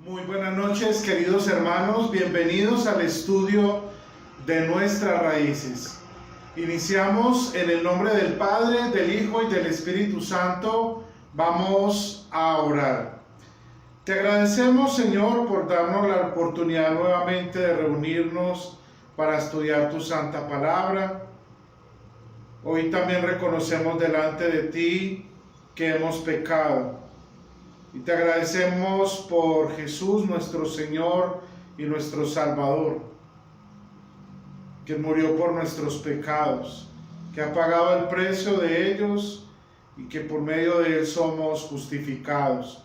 Muy buenas noches, queridos hermanos, bienvenidos al estudio de nuestras raíces. Iniciamos en el nombre del Padre, del Hijo y del Espíritu Santo. Vamos a orar. Te agradecemos, Señor, por darnos la oportunidad nuevamente de reunirnos para estudiar tu santa palabra. Hoy también reconocemos delante de ti que hemos pecado. Y te agradecemos por Jesús, nuestro Señor y nuestro Salvador, que murió por nuestros pecados, que ha pagado el precio de ellos y que por medio de él somos justificados.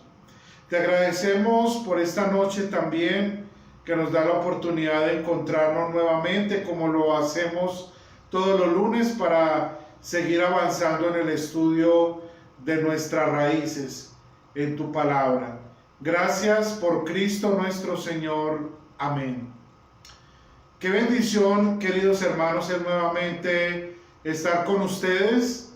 Te agradecemos por esta noche también, que nos da la oportunidad de encontrarnos nuevamente, como lo hacemos todos los lunes, para seguir avanzando en el estudio de nuestras raíces en tu palabra. Gracias por Cristo nuestro Señor. Amén. Qué bendición, queridos hermanos, es nuevamente estar con ustedes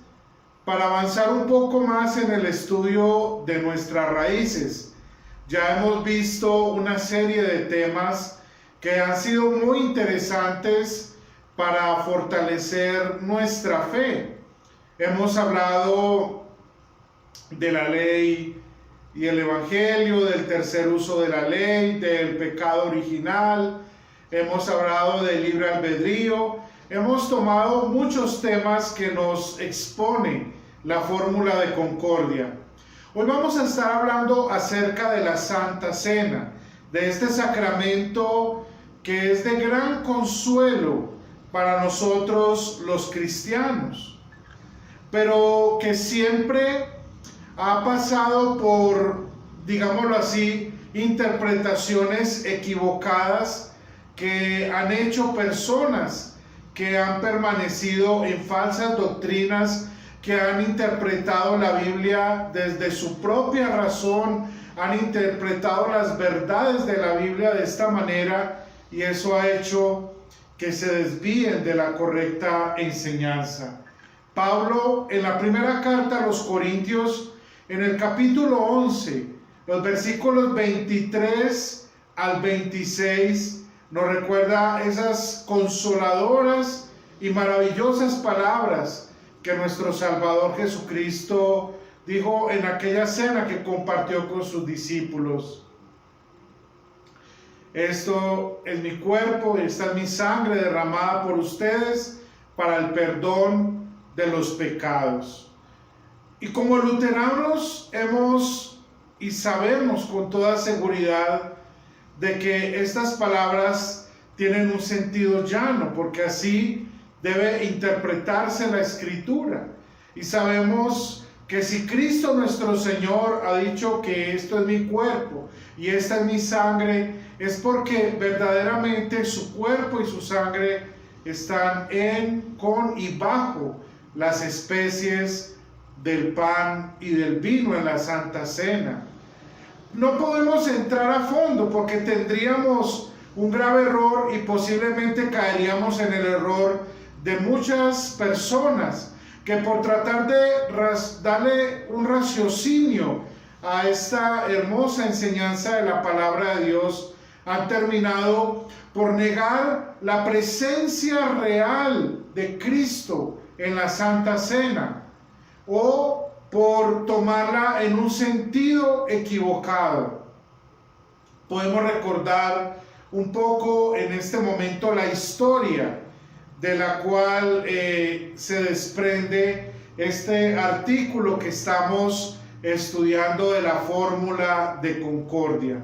para avanzar un poco más en el estudio de nuestras raíces. Ya hemos visto una serie de temas que han sido muy interesantes para fortalecer nuestra fe. Hemos hablado de la ley y el evangelio, del tercer uso de la ley, del pecado original. Hemos hablado del libre albedrío. Hemos tomado muchos temas que nos exponen la fórmula de concordia. Hoy vamos a estar hablando acerca de la Santa Cena, de este sacramento que es de gran consuelo para nosotros los cristianos, pero que siempre ha pasado por, digámoslo así, interpretaciones equivocadas que han hecho personas que han permanecido en falsas doctrinas, que han interpretado la Biblia desde su propia razón, han interpretado las verdades de la Biblia de esta manera, y eso ha hecho que se desvíen de la correcta enseñanza. Pablo, en la primera carta a los Corintios, en el capítulo 11, los versículos 23 al 26, nos recuerda esas consoladoras y maravillosas palabras que nuestro Salvador Jesucristo dijo en aquella cena que compartió con sus discípulos. Esto es mi cuerpo y esta es mi sangre derramada por ustedes para el perdón de los pecados. Y como luteranos hemos y sabemos con toda seguridad de que estas palabras tienen un sentido llano, porque así debe interpretarse la Escritura. Y sabemos que si Cristo nuestro Señor ha dicho que esto es mi cuerpo y esta es mi sangre, es porque verdaderamente su cuerpo y su sangre están en, con y bajo las especies del pan y del vino en la Santa Cena. No podemos entrar a fondo porque tendríamos un grave error y posiblemente caeríamos en el error de muchas personas que, por tratar de darle un raciocinio a esta hermosa enseñanza de la palabra de Dios, han terminado por negar la presencia real de Cristo en la Santa Cena, o por tomarla en un sentido equivocado. Podemos recordar un poco en este momento la historia de la cual se desprende este artículo que estamos estudiando de la fórmula de concordia.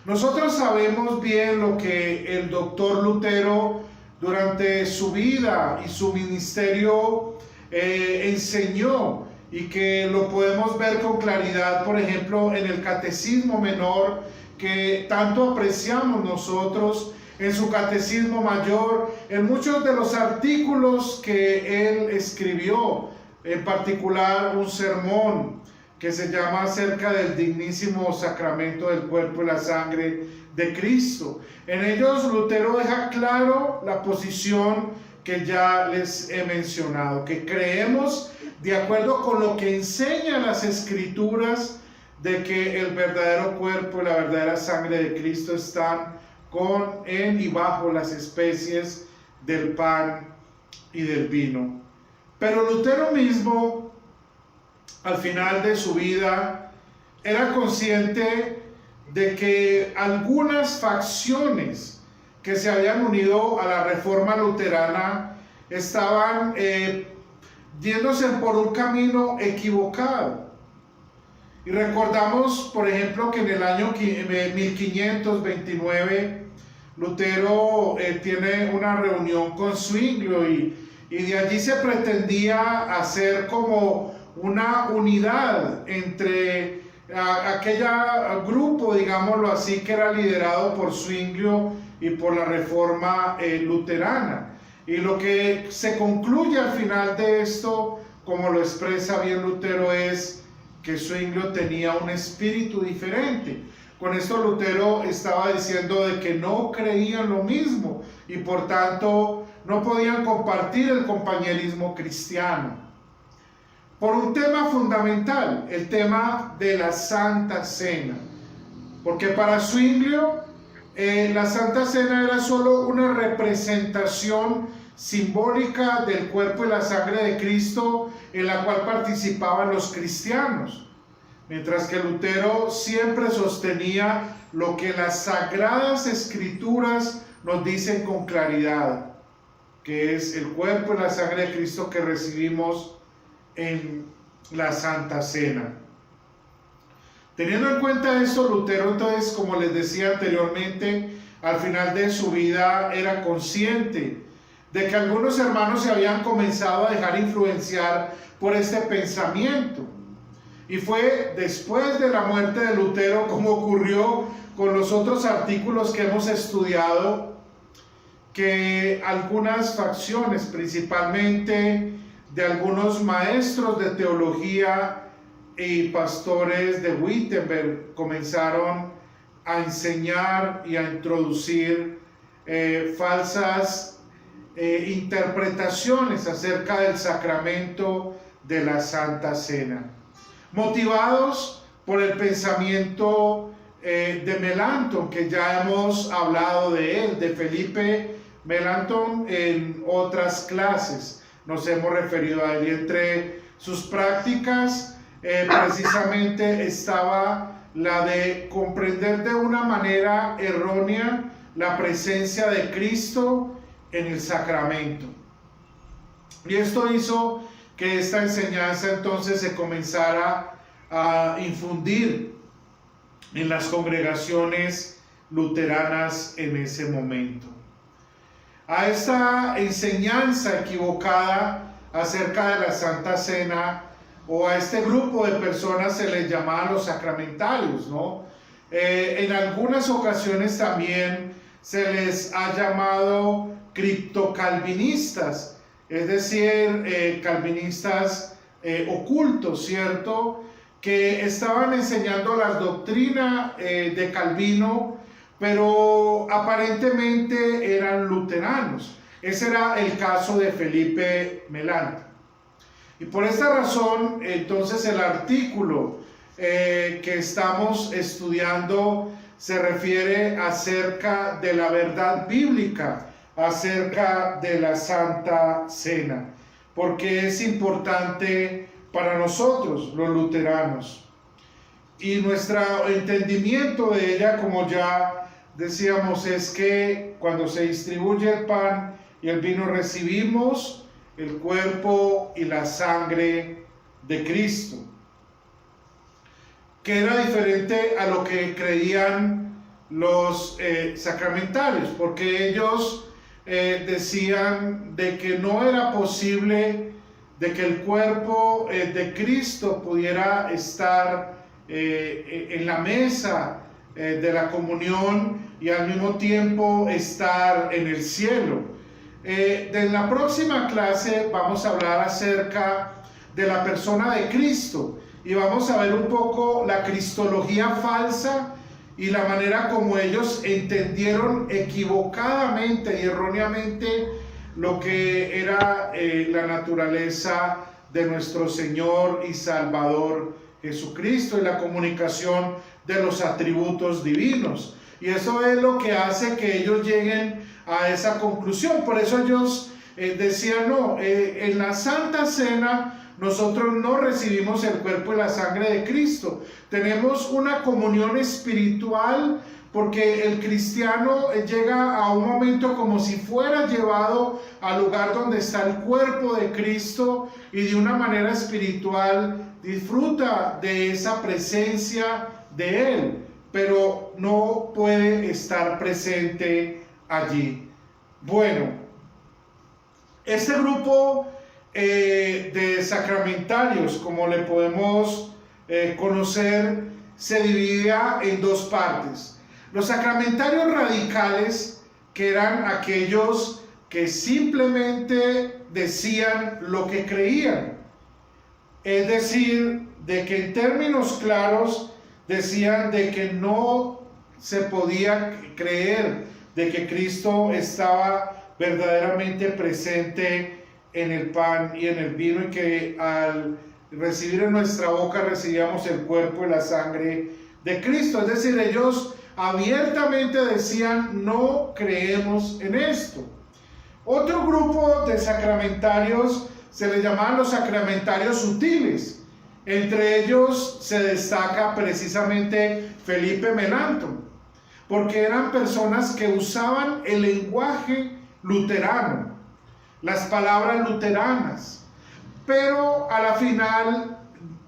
Nosotros sabemos bien lo que el doctor Lutero durante su vida y su ministerio enseñó, y que lo podemos ver con claridad, por ejemplo, en el Catecismo Menor, que tanto apreciamos nosotros, en su Catecismo Mayor, en muchos de los artículos que él escribió, en particular un sermón que se llama acerca del dignísimo sacramento del cuerpo y la sangre de Cristo. En ellos Lutero deja claro la posición que ya les he mencionado, que creemos de acuerdo con lo que enseñan las Escrituras de que el verdadero cuerpo y la verdadera sangre de Cristo están en y bajo las especies del pan y del vino. Pero Lutero mismo, al final de su vida, era consciente de que algunas facciones que se habían unido a la reforma luterana estaban yéndose por un camino equivocado. Y recordamos, por ejemplo, que en el año 1529 Lutero tiene una reunión con Zwinglio y de allí se pretendía hacer como una unidad entre aquel grupo, digámoslo así, que era liderado por Zwinglio y por la reforma luterana. Y lo que se concluye al final de esto, como lo expresa bien Lutero, es que Zwinglio tenía un espíritu diferente. Con esto Lutero estaba diciendo de que no creían lo mismo y por tanto no podían compartir el compañerismo cristiano. Por un tema fundamental, el tema de la Santa Cena. Porque para Zwinglio la Santa Cena era solo una representación simbólica del cuerpo y la sangre de Cristo en la cual participaban los cristianos. Mientras que Lutero siempre sostenía lo que las sagradas escrituras nos dicen con claridad, que es el cuerpo y la sangre de Cristo que recibimos en la Santa Cena. Teniendo en cuenta esto, Lutero entonces, como les decía anteriormente, al final de su vida era consciente de que algunos hermanos se habían comenzado a dejar influenciar por este pensamiento. Y fue después de la muerte de Lutero, como ocurrió con los otros artículos que hemos estudiado, que algunas facciones, principalmente de algunos maestros de teología y pastores de Wittenberg, comenzaron a enseñar y a introducir falsas interpretaciones acerca del sacramento de la Santa Cena, motivados por el pensamiento de Melanchthon, que ya hemos hablado de él, de Felipe Melanchthon en otras clases. Nos hemos referido a él y entre sus prácticas precisamente estaba la de comprender de una manera errónea la presencia de Cristo en el sacramento. Y esto hizo que esta enseñanza entonces se comenzara a infundir en las congregaciones luteranas en ese momento. A esta enseñanza equivocada acerca de la Santa Cena, o a este grupo de personas se les llamaba los sacramentarios, ¿no? En algunas ocasiones también se les ha llamado criptocalvinistas, es decir, calvinistas ocultos, ¿cierto? Que estaban enseñando la doctrina de Calvino, pero aparentemente eran luteranos. Ese era el caso de Felipe Melanchthon. Y por esta razón, entonces, el artículo que estamos estudiando se refiere acerca de la verdad bíblica, acerca de la Santa Cena, porque es importante para nosotros, los luteranos. Y nuestro entendimiento de ella, como ya decíamos, es que cuando se distribuye el pan y el vino recibimos el cuerpo y la sangre de Cristo, que era diferente a lo que creían los sacramentarios, porque ellos decían de que no era posible de que el cuerpo de Cristo pudiera estar en la mesa de la comunión y al mismo tiempo estar en el cielo. En la próxima clase vamos a hablar acerca de la persona de Cristo y vamos a ver un poco la cristología falsa y la manera como ellos entendieron equivocadamente y erróneamente lo que era la naturaleza de nuestro Señor y Salvador Jesucristo y la comunicación de los atributos divinos. Y eso es lo que hace que ellos lleguen a esa conclusión. Por eso ellos decían, no, en la Santa Cena nosotros no recibimos el cuerpo y la sangre de Cristo. Tenemos una comunión espiritual porque el cristiano llega a un momento como si fuera llevado al lugar donde está el cuerpo de Cristo y de una manera espiritual disfruta de esa presencia de Él, pero no puede estar presente allí. Bueno, este grupo de sacramentarios, como le podemos conocer, se dividía en dos partes. Los sacramentarios radicales, que eran aquellos que simplemente decían lo que creían, es decir, de que en términos claros decían de que no se podía creer de que Cristo estaba verdaderamente presente en el pan y en el vino, y que al recibir en nuestra boca recibíamos el cuerpo y la sangre de Cristo. Es decir, ellos abiertamente decían, no creemos en esto. Otro grupo de sacramentarios se les llamaban los sacramentarios sutiles. Entre ellos se destaca precisamente Felipe Melanchthon, porque eran personas que usaban el lenguaje luterano, las palabras luteranas, pero a la final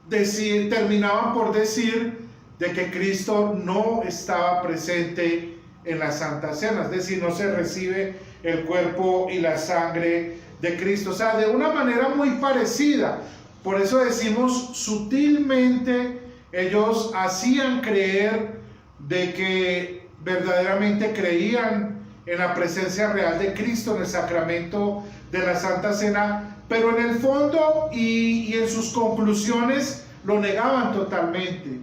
terminaban por decir de que Cristo no estaba presente en la Santa Cena, es decir, no se recibe el cuerpo y la sangre de Cristo. O sea, de una manera muy parecida. Por eso decimos sutilmente, ellos hacían creer de que verdaderamente creían en la presencia real de Cristo en el sacramento de la Santa Cena, pero en el fondo y en sus conclusiones lo negaban totalmente.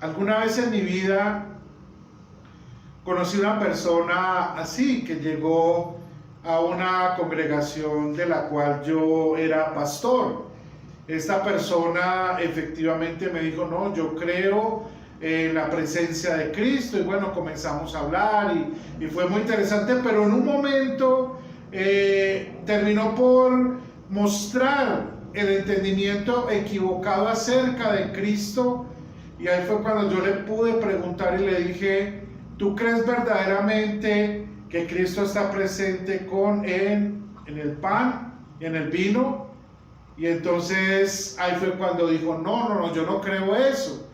Alguna vez en mi vida conocí una persona así, que llegó a una congregación de la cual yo era pastor. Esta persona efectivamente me dijo, no, yo creo en la presencia de Cristo, y bueno, comenzamos a hablar y fue muy interesante, pero en un momento terminó por mostrar el entendimiento equivocado acerca de Cristo. Y ahí fue cuando yo le pude preguntar y le dije, ¿tú crees verdaderamente que Cristo está presente en el pan y en el vino? Y entonces ahí fue cuando dijo, no, yo no creo eso.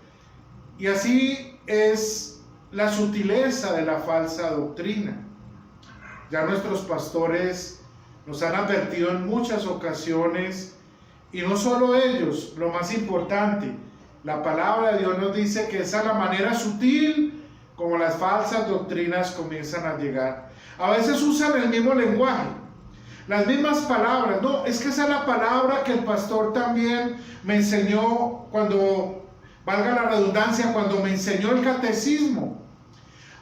Y así es la sutileza de la falsa doctrina. Ya nuestros pastores nos han advertido en muchas ocasiones, y no solo ellos, lo más importante, la palabra de Dios nos dice que esa es la manera sutil como las falsas doctrinas comienzan a llegar. A veces usan el mismo lenguaje, las mismas palabras. No, es que esa es la palabra que el pastor también me enseñó cuando, valga la redundancia, cuando me enseñó el catecismo.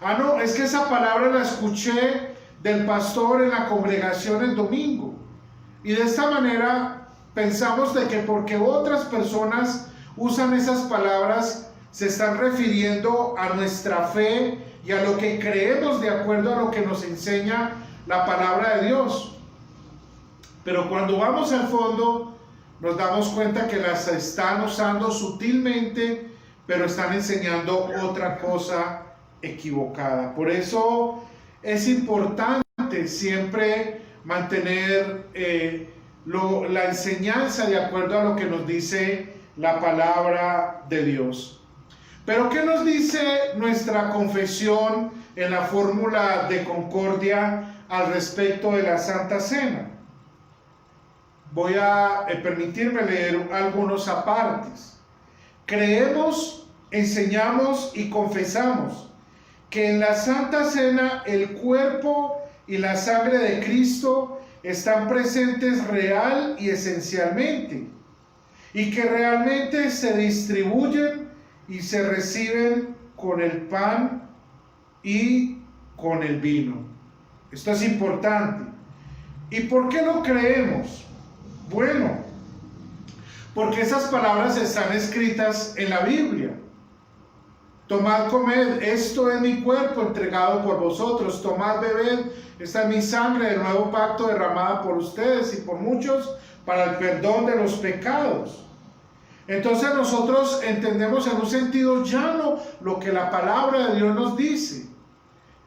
Ah, no, es que esa palabra la escuché del pastor en la congregación el domingo. Y de esta manera pensamos de que porque otras personas usan esas palabras, se están refiriendo a nuestra fe y a lo que creemos de acuerdo a lo que nos enseña la palabra de Dios. Pero cuando vamos al fondo, nos damos cuenta que las están usando sutilmente, pero están enseñando otra cosa equivocada. Por eso es importante siempre mantener la enseñanza de acuerdo a lo que nos dice la palabra de Dios. Pero ¿qué nos dice nuestra confesión en la fórmula de concordia al respecto de la Santa Cena? Voy a permitirme leer algunos apartes. Creemos, enseñamos y confesamos que en la Santa Cena el cuerpo y la sangre de Cristo están presentes real y esencialmente, y que realmente se distribuyen y se reciben con el pan y con el vino. Esto es importante. ¿Y por qué lo creemos? Bueno, porque esas palabras están escritas en la Biblia. Tomad, comed, esto es mi cuerpo entregado por vosotros. Tomad, bebed, esta es mi sangre del nuevo pacto derramada por ustedes y por muchos para el perdón de los pecados. Entonces nosotros entendemos en un sentido llano lo que la palabra de Dios nos dice.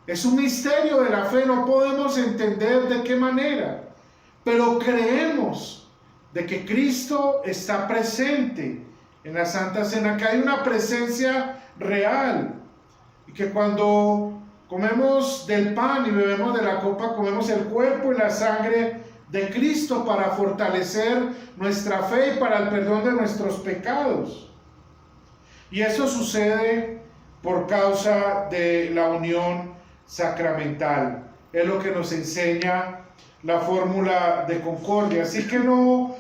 Es un misterio de la fe, no podemos entender de qué manera, pero creemos de que Cristo está presente en la Santa Cena, que hay una presencia real, y que cuando comemos del pan y bebemos de la copa, comemos el cuerpo y la sangre de Cristo para fortalecer nuestra fe y para el perdón de nuestros pecados. Y eso sucede por causa de la unión sacramental. Es lo que nos enseña la fórmula de concordia. Así que no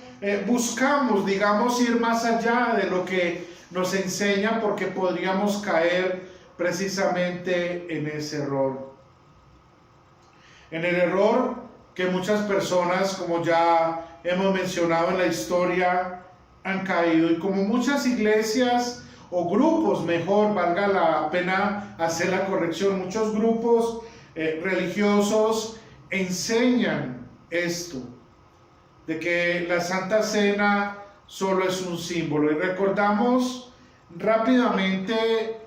buscamos, digamos, ir más allá de lo que nos enseña, porque podríamos caer precisamente en ese error. En el error que muchas personas, como ya hemos mencionado en la historia, han caído, y como muchas iglesias o grupos, mejor, valga la pena hacer la corrección, muchos grupos religiosos enseñan esto, de que la Santa Cena solo es un símbolo. Y recordamos rápidamente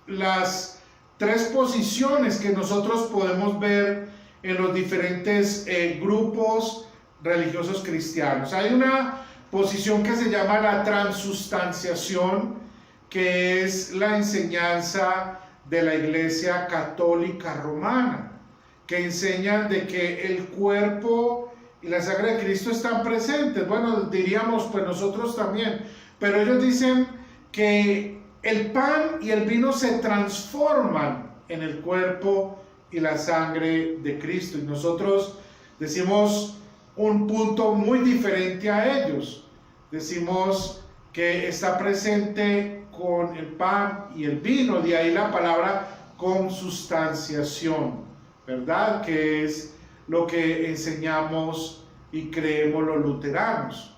las tres posiciones que nosotros podemos ver en los diferentes grupos religiosos cristianos. Hay una posición que se llama la transustanciación, que es la enseñanza de la Iglesia Católica Romana, que enseñan de que el cuerpo y la sangre de Cristo están presentes. Bueno, diríamos pues nosotros también, pero ellos dicen que el pan y el vino se transforman en el cuerpo y la sangre de Cristo, y nosotros decimos un punto muy diferente a ellos. Decimos que está presente con el pan y el vino, de ahí la palabra consubstanciación, ¿verdad? Que es lo que enseñamos y creemos los luteranos.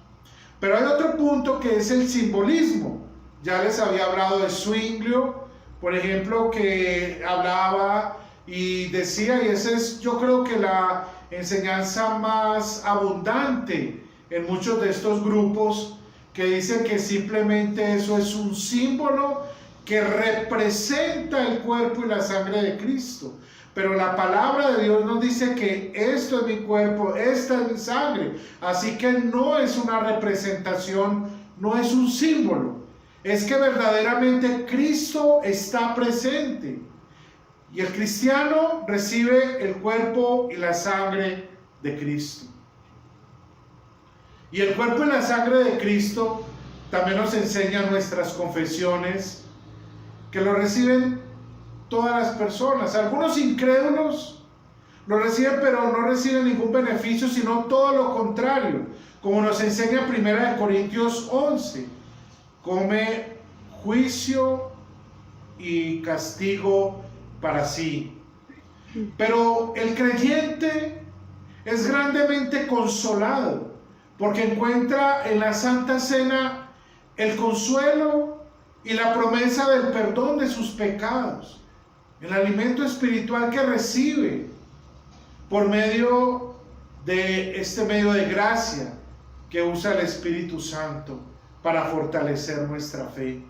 Pero hay otro punto que es el simbolismo. Ya les había hablado de Zwinglio, por ejemplo, que hablaba y decía, y esa es yo creo que la enseñanza más abundante en muchos de estos grupos, que dicen que simplemente eso es un símbolo que representa el cuerpo y la sangre de Cristo. Pero la palabra de Dios nos dice que esto es mi cuerpo, esta es mi sangre. Así que no es una representación, no es un símbolo. Es que verdaderamente Cristo está presente. Y el cristiano recibe el cuerpo y la sangre de Cristo. Y el cuerpo y la sangre de Cristo también nos enseñan nuestras confesiones, que lo reciben todas las personas. Algunos incrédulos lo reciben, pero no reciben ningún beneficio, sino todo lo contrario, como nos enseña 1 Corintios 11. Come juicio y castigo para sí. Pero el creyente es grandemente consolado, porque encuentra en la Santa Cena el consuelo y la promesa del perdón de sus pecados, el alimento espiritual que recibe por medio de este medio de gracia que usa el Espíritu Santo para fortalecer nuestra fe.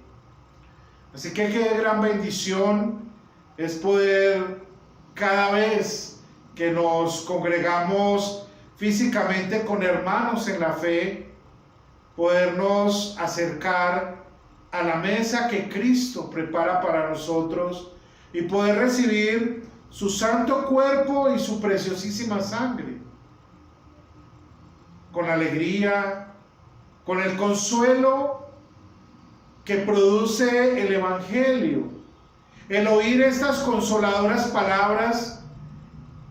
Así que qué gran bendición es poder, cada vez que nos congregamos físicamente con hermanos en la fe, podernos acercar a la mesa que Cristo prepara para nosotros y poder recibir su santo cuerpo y su preciosísima sangre, con alegría, con el consuelo que produce el Evangelio, el oír estas consoladoras palabras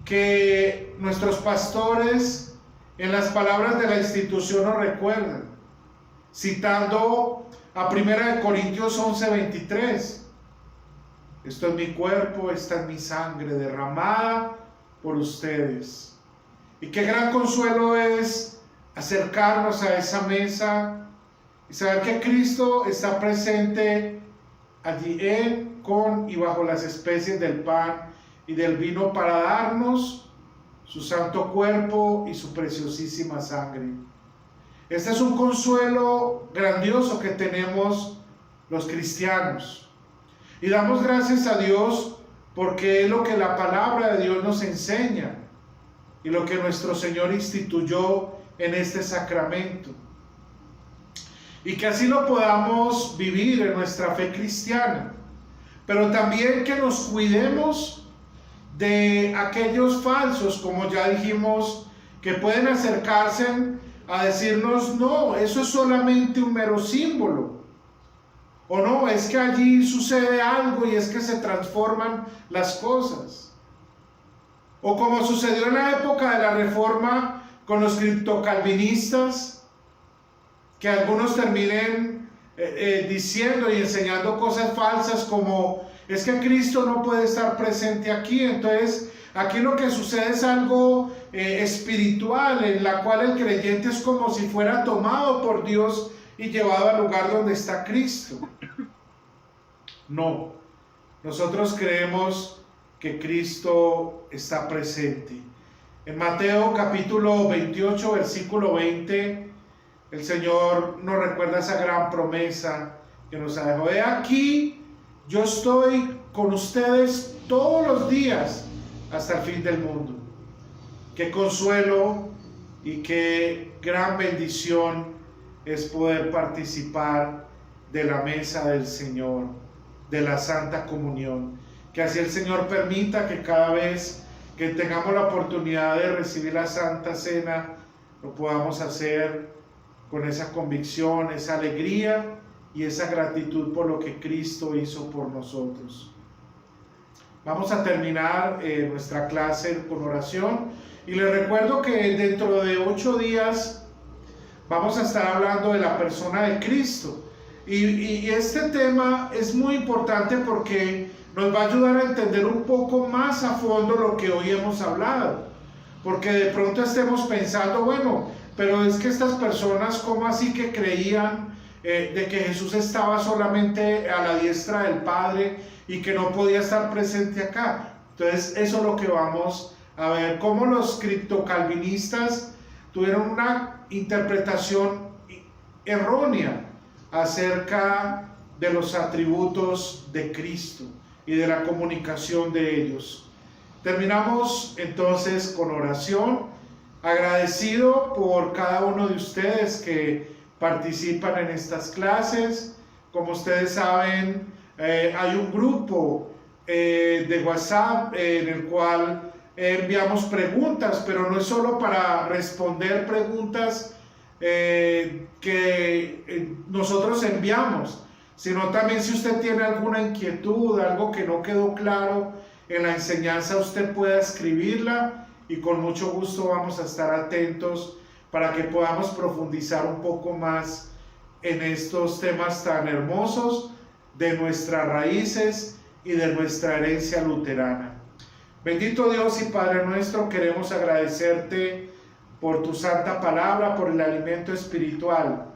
que nuestros pastores en las palabras de la institución nos recuerdan, citando a 1 Corintios 11:23. Esto es mi cuerpo, esta es mi sangre derramada por ustedes. Y qué gran consuelo es acercarnos a esa mesa y saber que Cristo está presente allí en, con y bajo las especies del pan y del vino para darnos su santo cuerpo y su preciosísima sangre. Este es un consuelo grandioso que tenemos los cristianos. Y damos gracias a Dios porque es lo que la palabra de Dios nos enseña y lo que nuestro Señor instituyó en este sacramento. Y que así lo podamos vivir en nuestra fe cristiana. Pero también que nos cuidemos de aquellos falsos, como ya dijimos, que pueden acercarse a decirnos, no, eso es solamente un mero símbolo. O no, es que allí sucede algo y es que se transforman las cosas. O como sucedió en la época de la Reforma con los criptocalvinistas, que algunos terminen diciendo y enseñando cosas falsas como es que Cristo no puede estar presente aquí, entonces aquí lo que sucede es algo espiritual, en la cual el creyente es como si fuera tomado por Dios y llevado al lugar donde está Cristo. No, nosotros creemos que Cristo está presente. En Mateo capítulo 28, versículo 20, el Señor nos recuerda esa gran promesa que nos ha dejado. He aquí, yo estoy con ustedes todos los días hasta el fin del mundo. Qué consuelo y qué gran bendición es poder participar de la mesa del Señor, de la Santa Comunión. Que así el Señor permita que cada vez que tengamos la oportunidad de recibir la Santa Cena, lo podamos hacer con esa convicción, esa alegría y esa gratitud por lo que Cristo hizo por nosotros. Vamos a terminar nuestra clase con oración y les recuerdo que dentro de 8 días vamos a estar hablando de la persona de Cristo y este tema es muy importante porque nos va a ayudar a entender un poco más a fondo lo que hoy hemos hablado, porque de pronto estemos pensando, bueno, pero es que estas personas, ¿cómo así que creían de que Jesús estaba solamente a la diestra del Padre y que no podía estar presente acá? Entonces eso es lo que vamos a ver, cómo los criptocalvinistas tuvieron una interpretación errónea acerca de los atributos de Cristo y de la comunicación de ellos. Terminamos entonces con oración, agradecido por cada uno de ustedes que participan en estas clases. Como ustedes saben, hay un grupo de WhatsApp en el cual enviamos preguntas, pero no es solo para responder preguntas que nosotros enviamos, sino también si usted tiene alguna inquietud, algo que no quedó claro en la enseñanza, usted pueda escribirla y con mucho gusto vamos a estar atentos para que podamos profundizar un poco más en estos temas tan hermosos de nuestras raíces y de nuestra herencia luterana. Bendito Dios y Padre nuestro, queremos agradecerte por tu santa palabra, por el alimento espiritual.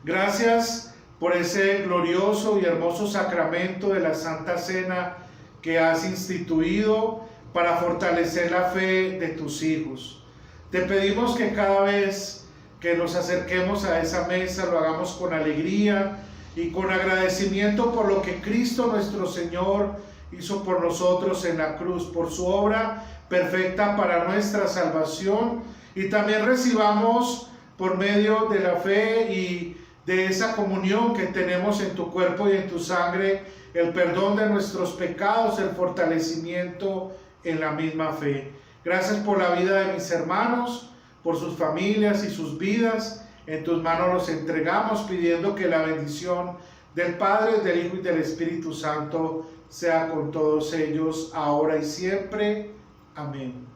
Gracias por ese glorioso y hermoso sacramento de la Santa Cena que has instituido para fortalecer la fe de tus hijos. Te pedimos que cada vez que nos acerquemos a esa mesa lo hagamos con alegría y con agradecimiento por lo que Cristo nuestro Señor hizo por nosotros en la cruz, por su obra perfecta para nuestra salvación, y también recibamos por medio de la fe y de esa comunión que tenemos en tu cuerpo y en tu sangre, el perdón de nuestros pecados, el fortalecimiento en la misma fe. Gracias por la vida de mis hermanos, por sus familias y sus vidas. En tus manos los entregamos, pidiendo que la bendición del Padre, del Hijo y del Espíritu Santo sea con todos ellos, ahora y siempre. Amén.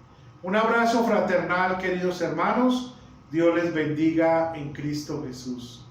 Un abrazo fraternal, queridos hermanos. Dios les bendiga en Cristo Jesús.